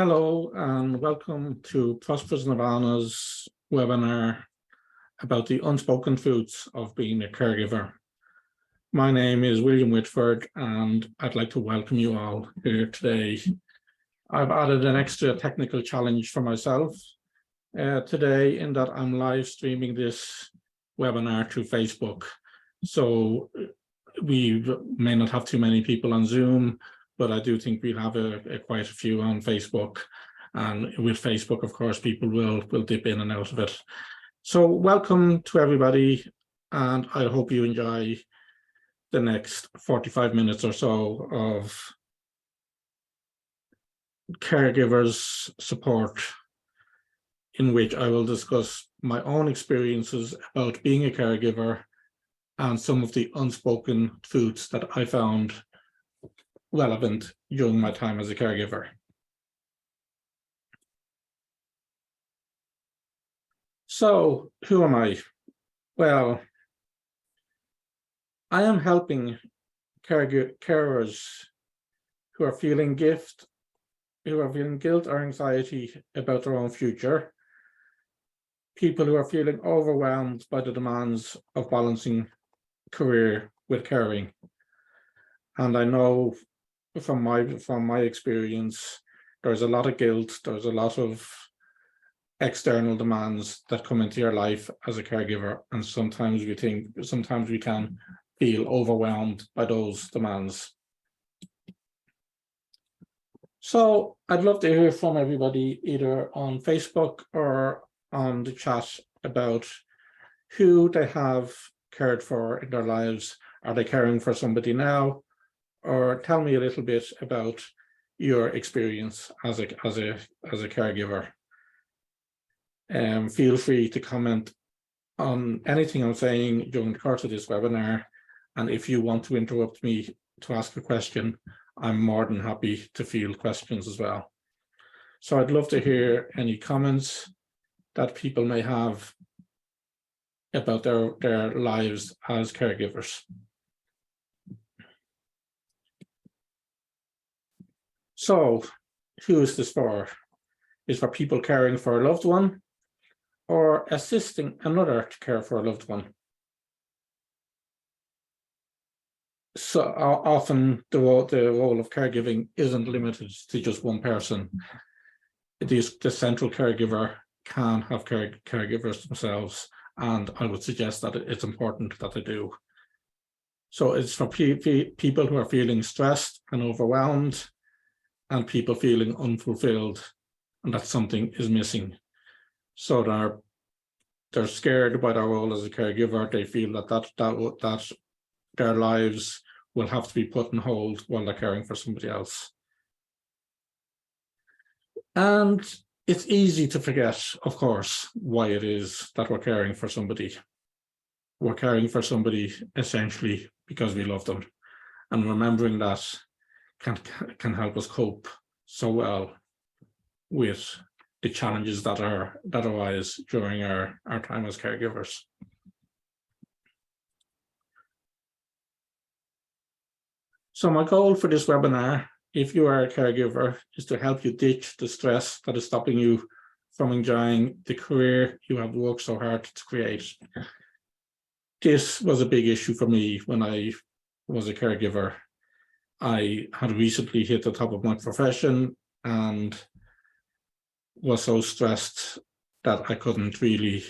Hello and welcome to Prosperous Nirvana's webinar about the unspoken truths of being a caregiver. My name is William Whitford and I'd like to welcome you all here today. I've added an extra technical challenge for myself today in that I'm live streaming this webinar through Facebook. So we may not have too many people on Zoom, but I do think we'll have quite a few on Facebook. And with Facebook, of course, people will dip in and out of it. So welcome to everybody, and I hope you enjoy the next 45 minutes or so of caregivers support, in which I will discuss my own experiences about being a caregiver and some of the unspoken truths that I found relevant during my time as a caregiver. So, who am I? Well, I am helping carers who are feeling guilt or anxiety about their own future, people who are feeling overwhelmed by the demands of balancing career with caring. And I know from my experience, there's a lot of guilt, there's a lot of external demands that come into your life as a caregiver, and sometimes we can feel overwhelmed by those demands. So I'd love to hear from everybody either on Facebook or on the chat about who they have cared for in their lives. Are they caring for somebody now? Or tell me a little bit about your experience as a caregiver. Feel free to comment on anything I'm saying during the course of this webinar. And if you want to interrupt me to ask a question, I'm more than happy to field questions as well. So I'd love to hear any comments that people may have about their lives as caregivers. So, who is this for? Is for people caring for a loved one or assisting another to care for a loved one? So often the role of caregiving isn't limited to just one person. The central caregiver can have caregivers themselves, and I would suggest that it's important that they do. So it's for people who are feeling stressed and overwhelmed, and people feeling unfulfilled, and that something is missing. So they're scared by their role as a caregiver. They feel that their lives will have to be put on hold while they're caring for somebody else. And it's easy to forget, of course, why it is that we're caring for somebody. We're caring for somebody essentially because we love them. And remembering that can help us cope so well with the challenges that arise during our time as caregivers. So my goal for this webinar, if you are a caregiver, is to help you ditch the stress that is stopping you from enjoying the career you have worked so hard to create. This was a big issue for me when I was a caregiver. I had recently hit the top of my profession and was so stressed that I couldn't really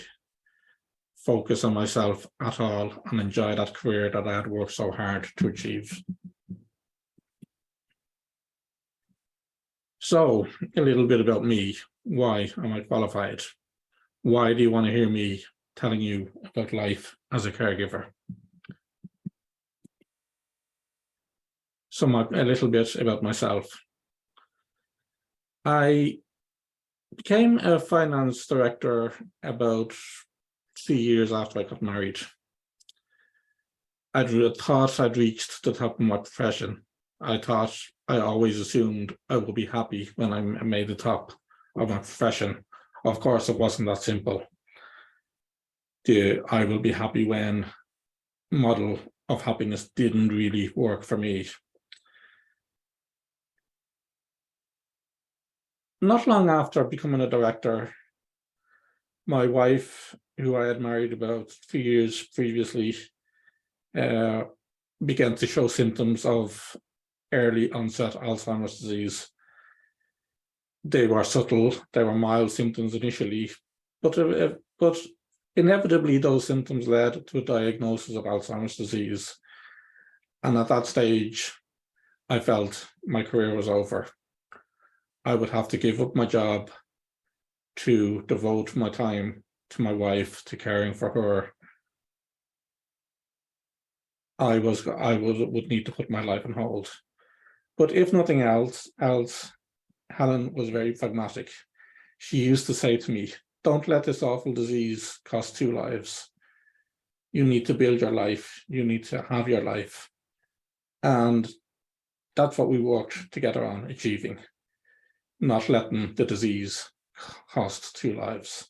focus on myself at all and enjoy that career that I had worked so hard to achieve. So a little bit about me. Why am I qualified? Why do you want to hear me telling you about life as a caregiver? So a little bit about myself. I became a finance director about 3 years after I got married. I thought I'd reached the top of my profession. I always assumed I would be happy when I made the top of my profession. Of course, it wasn't that simple. The I will be happy when model of happiness didn't really work for me. Not long after becoming a director, my wife, who I had married about 3 years previously, began to show symptoms of early onset Alzheimer's disease. They were subtle, they were mild symptoms initially, but inevitably those symptoms led to a diagnosis of Alzheimer's disease. And at that stage, I felt my career was over. I would have to give up my job to devote my time to my wife, to caring for her. I would need to put my life on hold. But if nothing else, Helen was very pragmatic. She used to say to me, "Don't let this awful disease cost 2 lives. You need to build your life. You need to have your life." And that's what we worked together on achieving, not letting the disease cost 2 lives.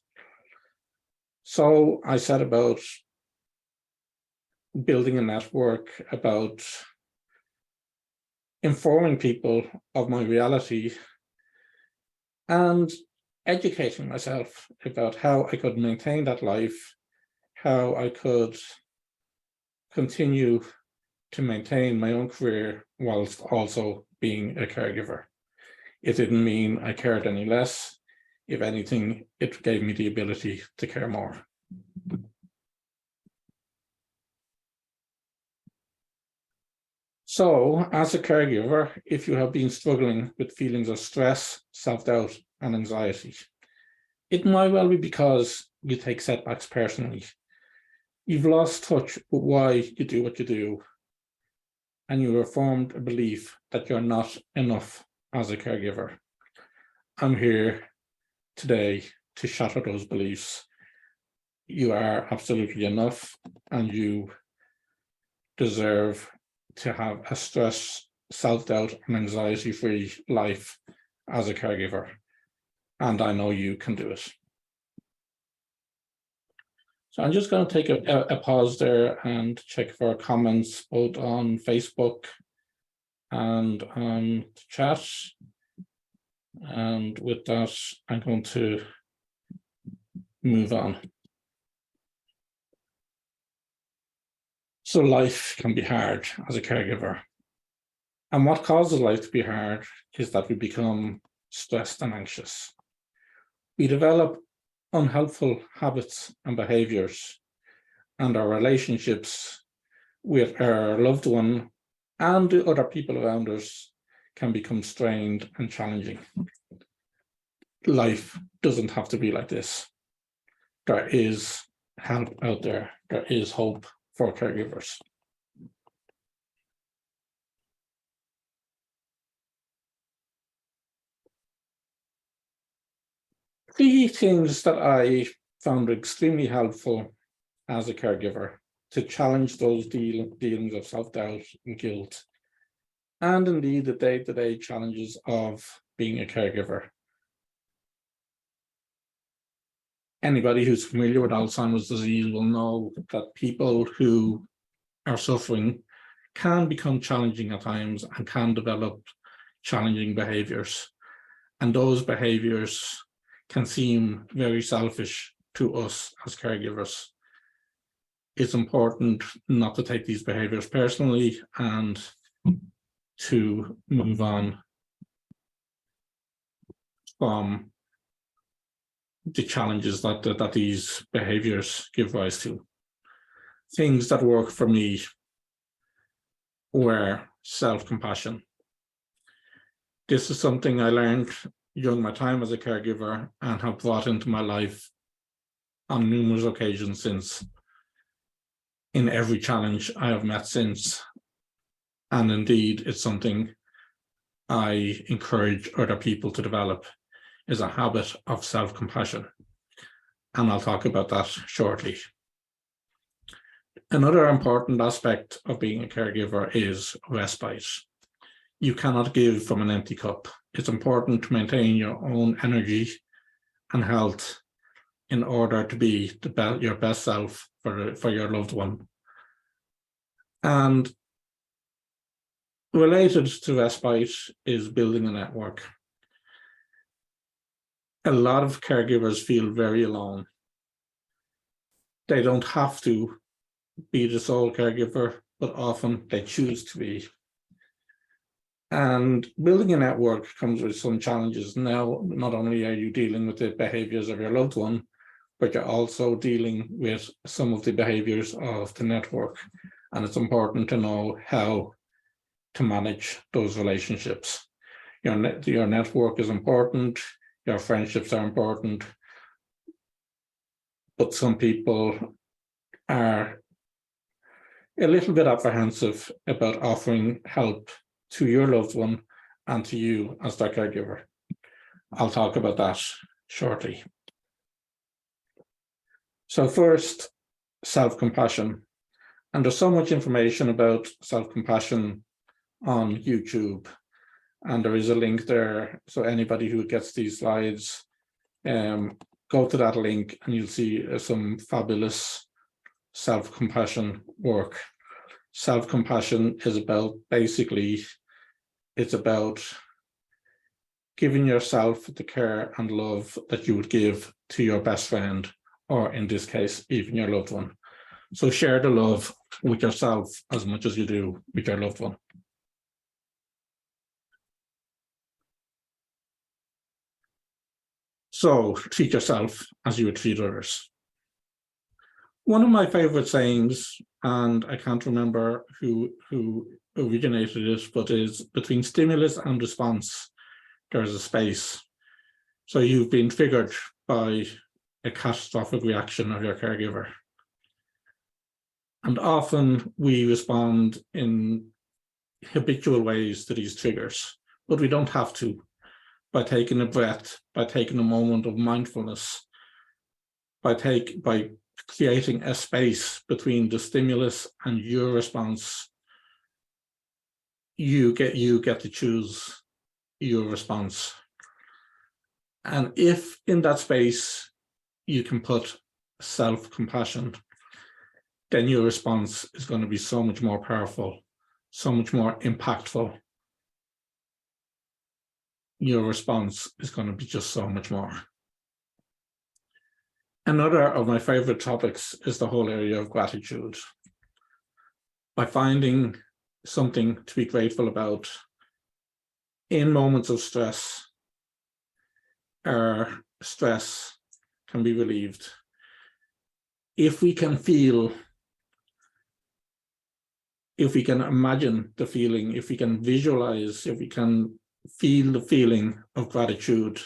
So I set about building a network, about informing people of my reality and educating myself about how I could maintain that life, how I could continue to maintain my own career whilst also being a caregiver. It didn't mean I cared any less. If anything, it gave me the ability to care more. So, as a caregiver, if you have been struggling with feelings of stress, self-doubt, and anxiety, it might well be because you take setbacks personally. You've lost touch with why you do what you do, and you have formed a belief that you're not enough as a caregiver. I'm here today to shatter those beliefs. You are absolutely enough, and you deserve to have a stress, self-doubt, and anxiety-free life as a caregiver. And I know you can do it. So I'm just going to take a pause there and check for comments both on Facebook and on the chat. And with that, I'm going to move on. So life can be hard as a caregiver. And what causes life to be hard is that we become stressed and anxious. We develop unhelpful habits and behaviors, and our relationships with our loved one and the other people around us can become strained and challenging. Life doesn't have to be like this. There is help out there. There is hope for caregivers. Three things that I found extremely helpful as a caregiver to challenge those dealings of self-doubt and guilt, and indeed the day-to-day challenges of being a caregiver. Anybody who's familiar with Alzheimer's disease will know that people who are suffering can become challenging at times and can develop challenging behaviors. And those behaviors can seem very selfish to us as caregivers. It's important not to take these behaviors personally and to move on from the challenges that these behaviors give rise to. Things that work for me were self-compassion. This is something I learned during my time as a caregiver and have brought into my life on numerous occasions since, in every challenge I have met since. And indeed, it's something I encourage other people to develop, is a habit of self-compassion. And I'll talk about that shortly. Another important aspect of being a caregiver is respite. You cannot give from an empty cup. It's important to maintain your own energy and health in order to be your best self for your loved one. And related to respite is building a network. a lot of caregivers feel very alone. They don't have to be the sole caregiver, but often they choose to be. And building a network comes with some challenges. Now, not only are you dealing with the behaviors of your loved one, but you're also dealing with some of the behaviors of the network. And it's important to know how to manage those relationships. Your network is important, your friendships are important, but some people are a little bit apprehensive about offering help to your loved one and to you as their caregiver. I'll talk about that shortly. So first, self-compassion. And there's so much information about self-compassion on YouTube. And there is a link there. So anybody who gets these slides, go to that link and you'll see some fabulous self-compassion work. Self-compassion is about, basically, it's about giving yourself the care and love that you would give to your best friend, or in this case, even your loved one. So share the love with yourself as much as you do with your loved one. So treat yourself as you would treat others. One of my favorite sayings, and I can't remember who originated it, but is between stimulus and response, there's a space. So you've been triggered by a catastrophic reaction of your caregiver. And often we respond in habitual ways to these triggers, but we don't have to. By taking a breath, by taking a moment of mindfulness, by creating a space between the stimulus and your response, you get to choose your response. And if in that space you can put self-compassion, then your response is going to be so much more powerful, so much more impactful. Your response is going to be just so much more. Another of my favorite topics is the whole area of gratitude. By finding something to be grateful about in moments of stress, our stress can be relieved. If we can feel, if we can imagine the feeling, if we can visualize, if we can feel the feeling of gratitude,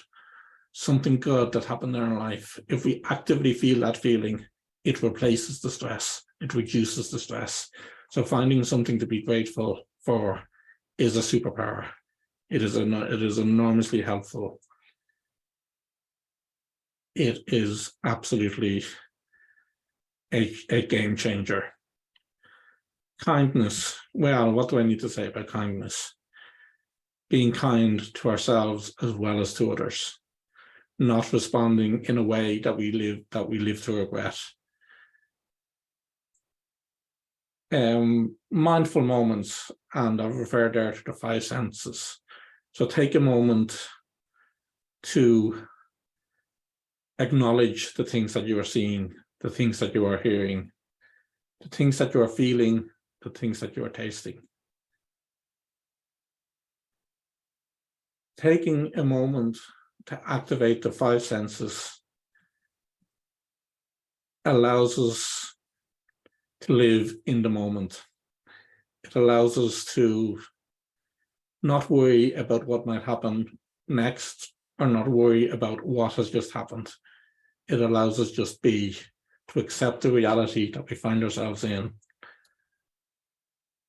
something good that happened in our life, if we actively feel that feeling, it replaces the stress, it reduces the stress. So finding something to be grateful for is a superpower. It is enormously helpful. It is absolutely a game changer. Kindness. Well, what do I need to say about kindness? Being kind to ourselves as well as to others. Not responding in a way that we live to regret. Mindful moments, and I've referred there to the 5 senses. So take a moment to acknowledge the things that you are seeing, the things that you are hearing, the things that you are feeling, the things that you are tasting. Taking a moment to activate the 5 senses allows us to live in the moment. It allows us to not worry about what might happen next, or not worry about what has just happened. It allows us just be, to accept the reality that we find ourselves in,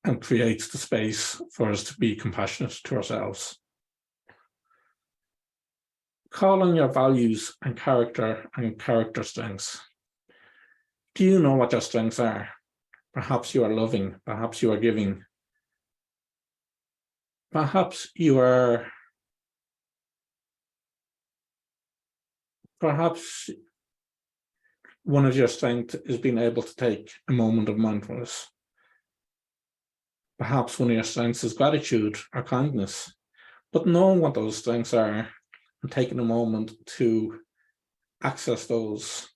and creates the space for us to be compassionate to ourselves. Call on your values and character strengths. Do you know what your strengths are? Perhaps you are loving, perhaps you are giving. Perhaps one of your strengths is being able to take a moment of mindfulness. Perhaps one of your strengths is gratitude or kindness. But knowing what those strengths are and taking a moment to access those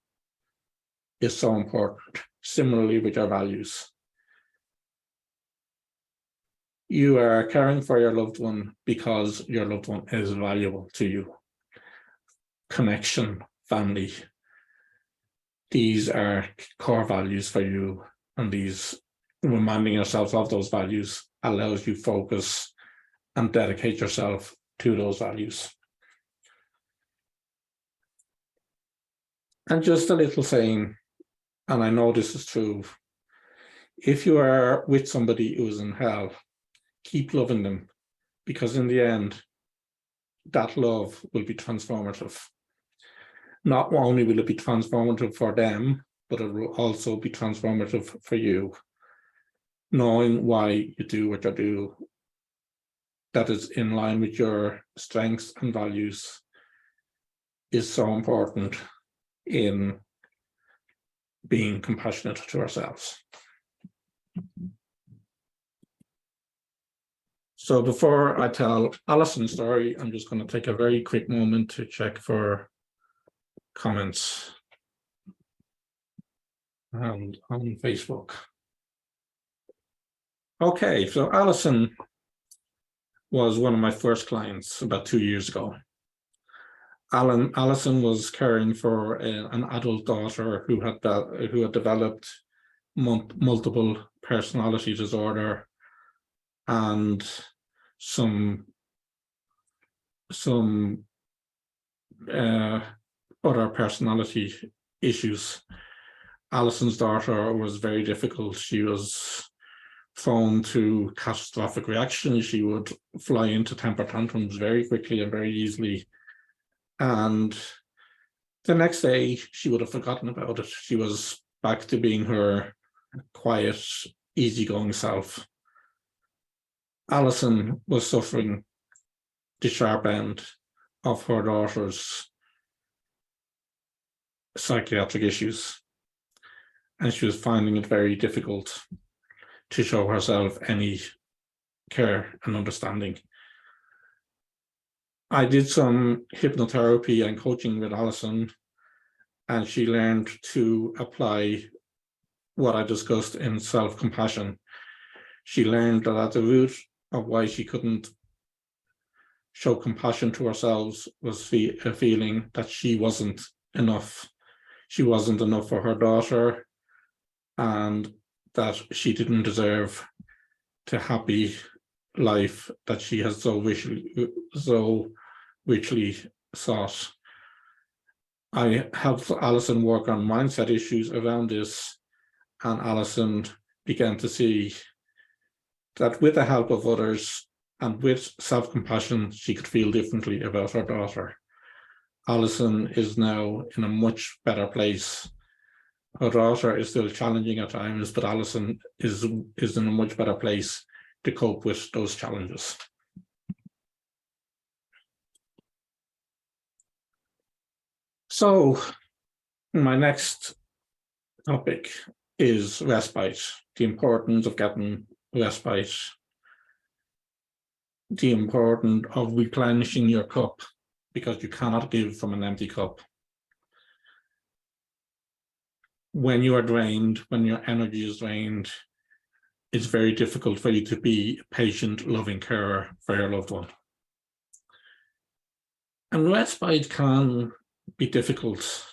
is so important. Similarly with your values. You are caring for your loved one because your loved one is valuable to you. Connection, family. These are core values for you, and these reminding yourself of those values allows you focus and dedicate yourself to those values. And just a little saying, and I know this is true, if you are with somebody who is in hell, keep loving them, because in the end, that love will be transformative. Not only will it be transformative for them, but it will also be transformative for you. Knowing why you do what you do, that is in line with your strengths and values, is so important in being compassionate to ourselves. So before I tell Alison's story, I'm just going to take a very quick moment to check for comments and on Facebook. Okay, so Alison was one of my first clients about 2 years ago. Alison was caring for an adult daughter who had developed multiple personality disorder and some other personality issues. Alison's daughter was very difficult. She was prone to catastrophic reactions. She would fly into temper tantrums very quickly and very easily. And the next day, she would have forgotten about it. She was back to being her quiet, easygoing self. Alison was suffering the sharp end of her daughter's psychiatric issues, and she was finding it very difficult to show herself any care and understanding. I did some hypnotherapy and coaching with Alison, and she learned to apply what I discussed in self-compassion. She learned that at the root of why she couldn't show compassion to herself was a feeling that she wasn't enough. She wasn't enough for her daughter, and that she didn't deserve the happy life that she has so richly sought. I helped Alison work on mindset issues around this, and Alison began to see that with the help of others and with self-compassion, she could feel differently about her daughter. Alison is now in a much better place. Her daughter is still challenging at times, but Alison is in a much better place to cope with those challenges. So my next topic is respite, the importance of getting respite, the importance of replenishing your cup, because you cannot give from an empty cup. When you are drained, when your energy is drained, it's very difficult for you to be a patient, loving carer for your loved one. And respite can be difficult.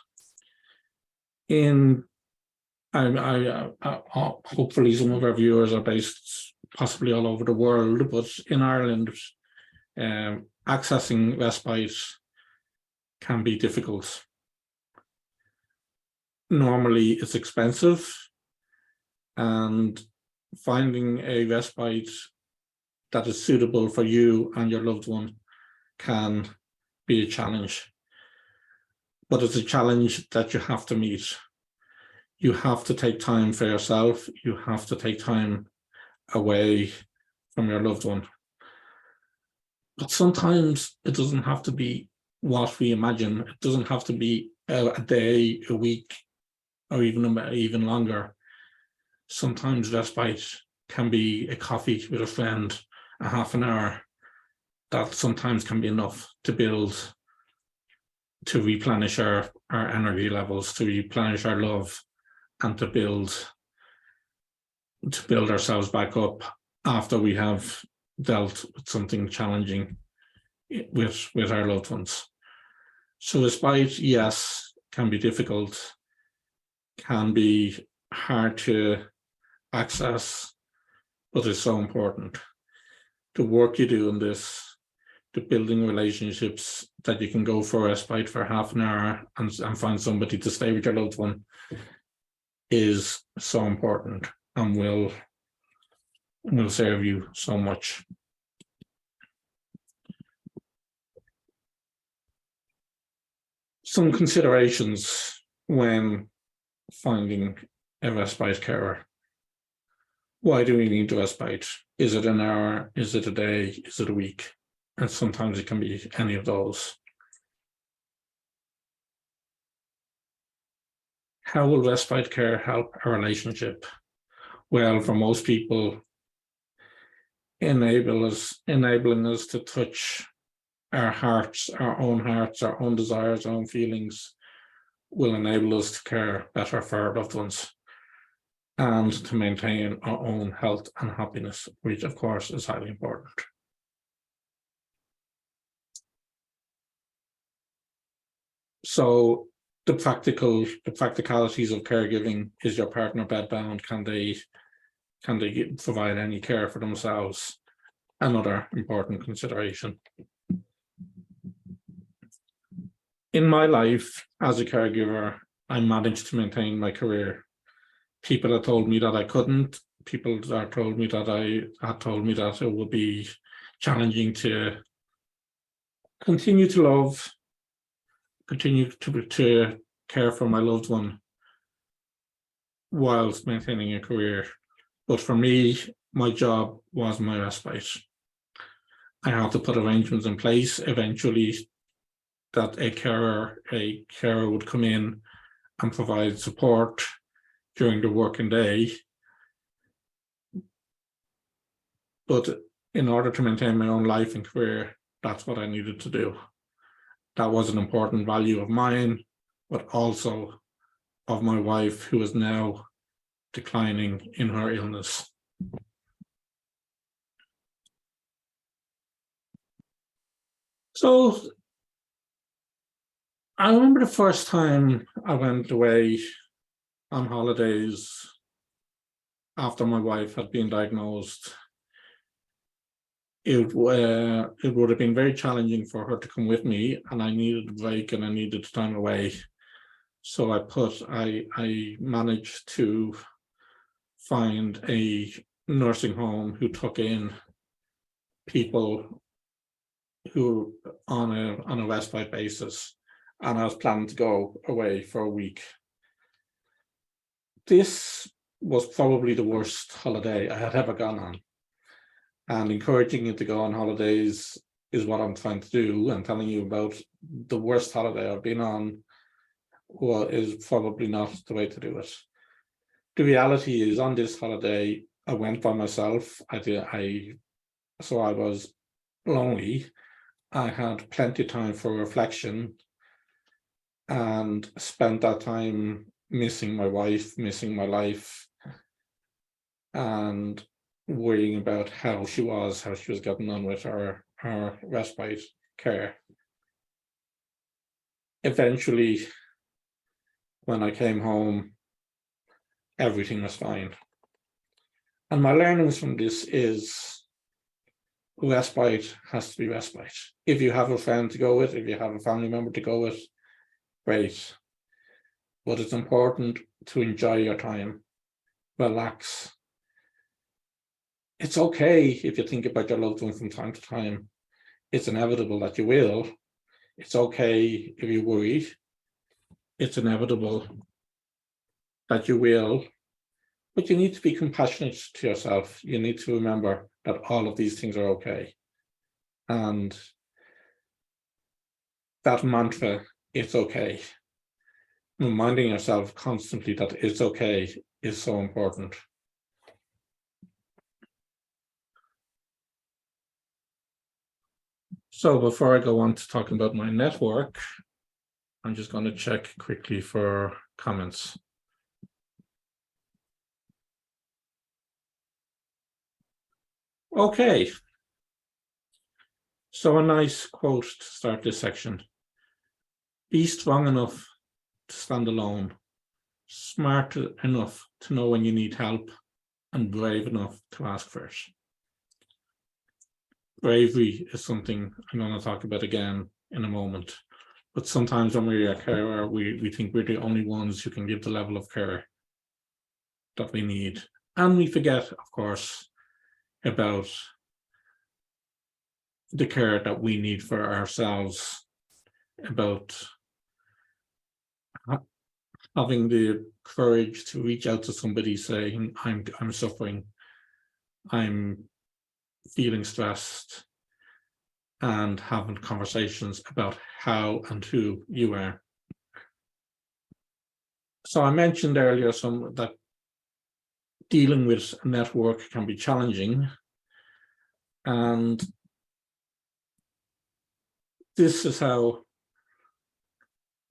Hopefully some of our viewers are based possibly all over the world, but in Ireland, accessing respite can be difficult. Normally it's expensive, and finding a respite that is suitable for you and your loved one can be a challenge. But it's a challenge that you have to meet. You have to take time for yourself. You have to take time away from your loved one. But sometimes it doesn't have to be what we imagine. It doesn't have to be a day, a week, or even longer. Sometimes respite can be a coffee with a friend, a half an hour. That sometimes can be enough to build replenish our energy levels, to replenish our love, and to build ourselves back up after we have dealt with something challenging with our loved ones. So respite, yes, can be difficult, can be hard to access, but it's so important. The work you do in this, the building relationships that you can go for a respite for half an hour and find somebody to stay with your loved one, is so important and will serve you so much. Some considerations when finding a respite carer. Why do we need a respite? Is it an hour? Is it a day? Is it a week? And sometimes it can be any of those. How will respite care help a relationship? Well, for most people, enabling us to touch our hearts, our own desires, our own feelings, will enable us to care better for our loved ones and to maintain our own health and happiness, which of course is highly important. So the practicalities of caregiving: is your partner bedbound? Can they provide any care for themselves? Another important consideration. In my life as a caregiver, I managed to maintain my career. People had told me that I couldn't. People that told me that it would be challenging to continue to love, continue to care for my loved one whilst maintaining a career. But for me, my job was my respite. I had to put arrangements in place eventually that a carer would come in and provide support during the working day. But in order to maintain my own life and career, that's what I needed to do. That was an important value of mine, but also of my wife, who is now declining in her illness. So I remember the first time I went away on holidays after my wife had been diagnosed. It would have been very challenging for her to come with me, and I needed a break and I needed time away. So I managed to find a nursing home who took in people who on a respite basis, and I was planning to go away for a week. This was probably the worst holiday I had ever gone on. And encouraging you to go on holidays is what I'm trying to do, and telling you about the worst holiday I've been on is probably not the way to do it. The reality is, on this holiday, I went by myself. So I was lonely. I had plenty of time for reflection and spent that time missing my wife, missing my life, and worrying about how she was getting on with her respite care. Eventually, when I came home, everything was fine. And my learnings from this is respite has to be respite. If you have a friend to go with, if you have a family member to go with, great. But it's important to enjoy your time, relax. It's okay if you think about your loved one from time to time. It's inevitable that you will. It's okay if you worry. It's inevitable that you will. But you need to be compassionate to yourself. You need to remember that all of these things are okay. And that mantra, it's okay, reminding yourself constantly that it's okay, is so important. So before I go on to talking about my network, I'm just going to check quickly for comments. Okay. So a nice quote to start this section. Be strong enough to stand alone, smart enough to know when you need help, and brave enough to ask for it. Bravery is something I'm going to talk about again in a moment. But sometimes when we're a carer, we think we're the only ones who can give the level of care that we need. And we forget, of course, about the care that we need for ourselves, about having the courage to reach out to somebody saying, I'm suffering, I'm feeling stressed, and having conversations about how and who you are. So I mentioned earlier that dealing with a network can be challenging, and this is how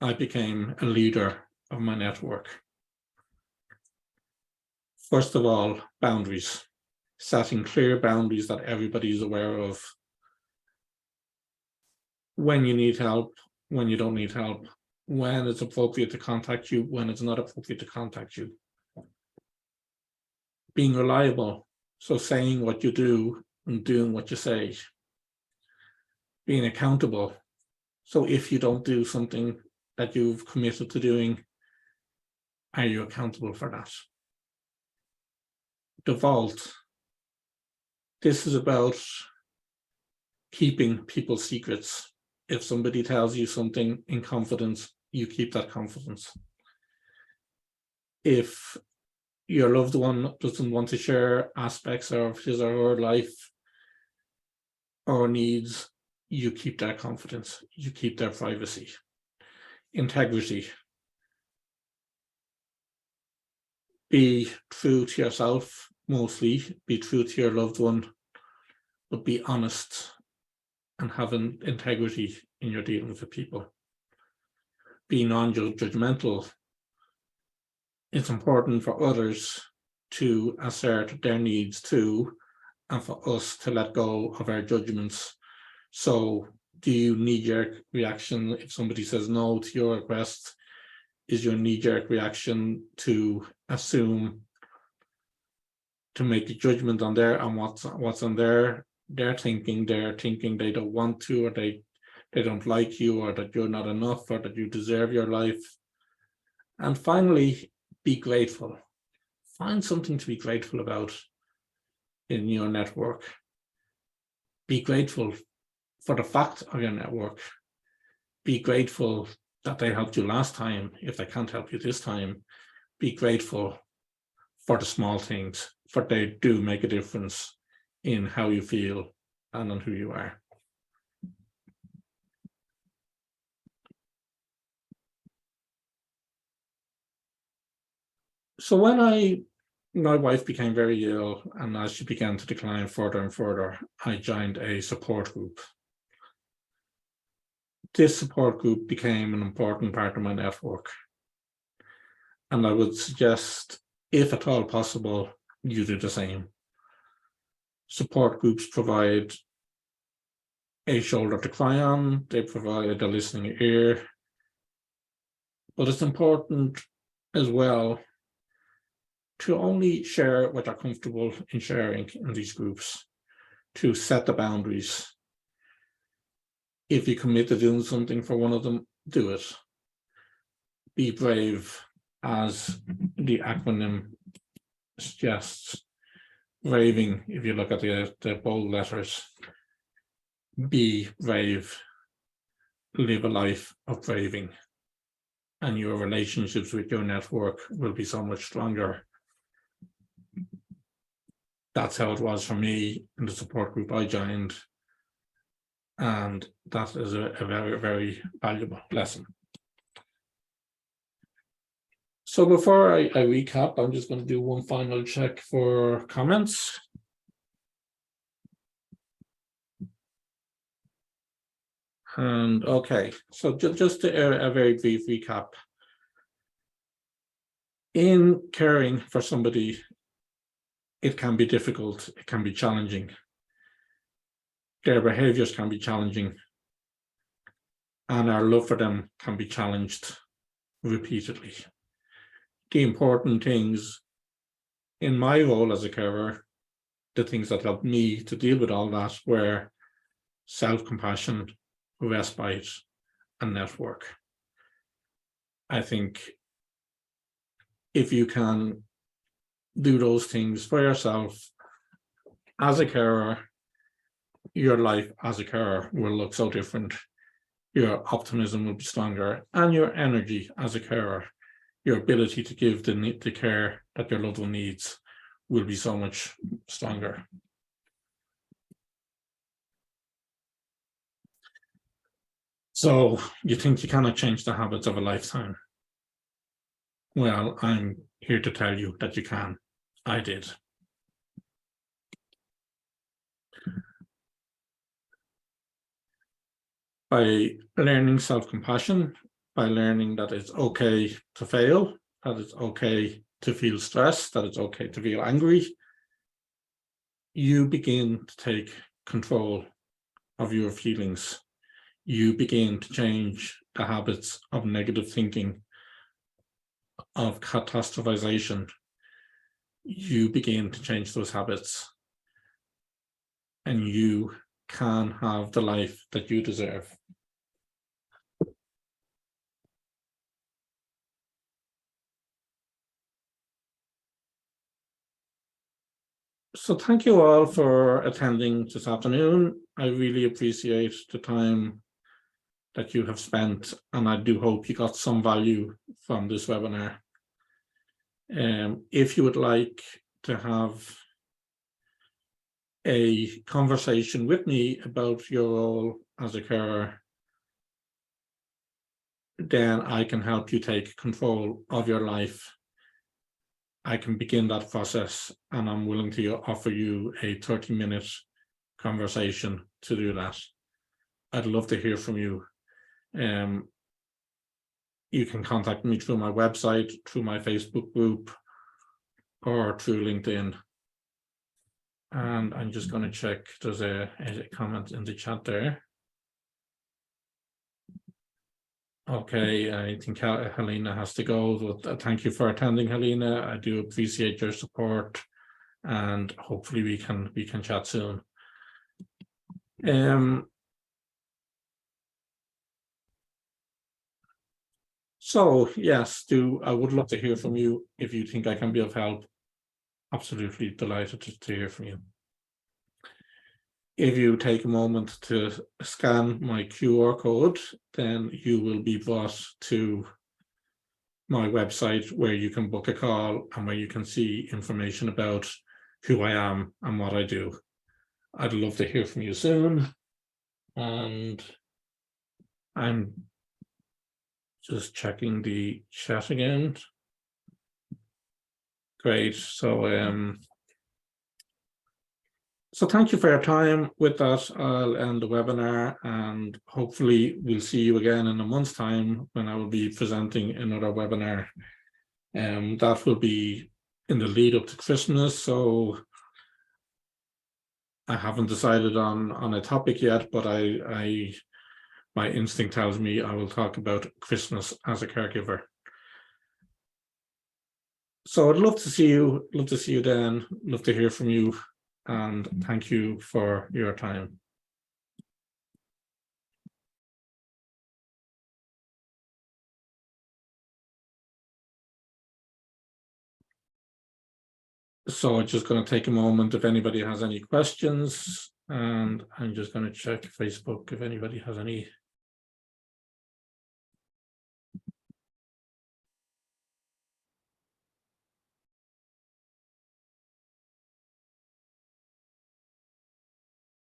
I became a leader of my network. First of all, boundaries. Setting clear boundaries that everybody is aware of. When you need help, when you don't need help, when it's appropriate to contact you, when it's not appropriate to contact you. Being reliable, so saying what you do and doing what you say. Being accountable, so if you don't do something that you've committed to doing, are you accountable for that? The vault. This is about keeping people's secrets. If somebody tells you something in confidence, you keep that confidence. If your loved one doesn't want to share aspects of his or her life or needs, you keep their confidence, you keep their privacy. Integrity. Be true to yourself, mostly. Be true to your loved one, but be honest and have an integrity in your dealings with people. Be non-judgmental. It's important for others to assert their needs too, and for us to let go of our judgments. So do you knee-jerk reaction if somebody says no to your request? Is your knee-jerk reaction to assume, to make a judgment on what's on their thinking? They're thinking they don't want to, or they don't like you, or that you're not enough, or that you deserve your life. And finally, be grateful. Find something to be grateful about in your network. Be grateful for the fact of your network. Be grateful that they helped you last time. If they can't help you this time, be grateful for the small things, for they do make a difference in how you feel and on who you are. So when my wife became very ill, and as she began to decline further and further, I joined a support group. This support group became an important part of my network. And I would suggest, if at all possible, you do the same. Support groups provide a shoulder to cry on, they provide a listening ear. But it's important as well to only share what you're comfortable in sharing in these groups, to set the boundaries. If you commit to doing something for one of them, do it. Be brave, as the acronym suggests. Braving, if you look at the bold letters, be brave, live a life of braving, and your relationships with your network will be so much stronger. That's how it was for me in the support group I joined, and that is a very, very valuable lesson. So before I recap, I'm just going to do one final check for comments. And okay, so just a very brief recap. In caring for somebody, it can be difficult, it can be challenging. Their behaviors can be challenging, and our love for them can be challenged repeatedly. The important things in my role as a carer, the things that helped me to deal with all that were self-compassion, respite, and network. I think if you can do those things for yourself as a carer, your life as a carer will look so different. Your optimism will be stronger, and your energy as a carer, your ability to give the care that your loved one needs, will be so much stronger. So you think you cannot change the habits of a lifetime? Well, I'm here to tell you that you can. I did. By learning self-compassion, by learning that it's okay to fail, that it's okay to feel stressed, that it's okay to feel angry, you begin to take control of your feelings. You begin to change the habits of negative thinking, of catastrophization. You begin to change those habits, and you can have the life that you deserve. So thank you all for attending this afternoon. I really appreciate the time that you have spent, and I do hope you got some value from this webinar. If you would like to have a conversation with me about your role as a carer, then I can help you take control of your life. I can begin that process, and I'm willing to offer you a 30-minute conversation to do that. I'd love to hear from you. You can contact me through my website, through my Facebook group, or through LinkedIn. And I'm just going to check, there's a comment in the chat there. Okay, I think Helena has to go. Thank you for attending, Helena. I do appreciate your support, and hopefully we can chat soon. So yes, I would love to hear from you if you think I can be of help. Absolutely delighted to hear from you. If you take a moment to scan my QR code, then you will be brought to my website where you can book a call and where you can see information about who I am and what I do. I'd love to hear from you soon. And I'm just checking the chat again. Great. So thank you for your time. With that, I'll end the webinar, and hopefully we'll see you again in a month's time when I will be presenting another webinar. That will be in the lead up to Christmas. So I haven't decided on a topic yet, but my instinct tells me I will talk about Christmas as a caregiver. So I'd love to see you. Love to see you then. Love to hear from you. And thank you for your time. So I'm just going to take a moment if anybody has any questions, and I'm just going to check Facebook if anybody has any.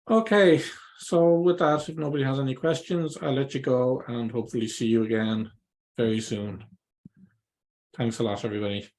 Okay, so with that, if nobody has any questions, I'll let you go and hopefully see you again very soon. Thanks a lot, everybody.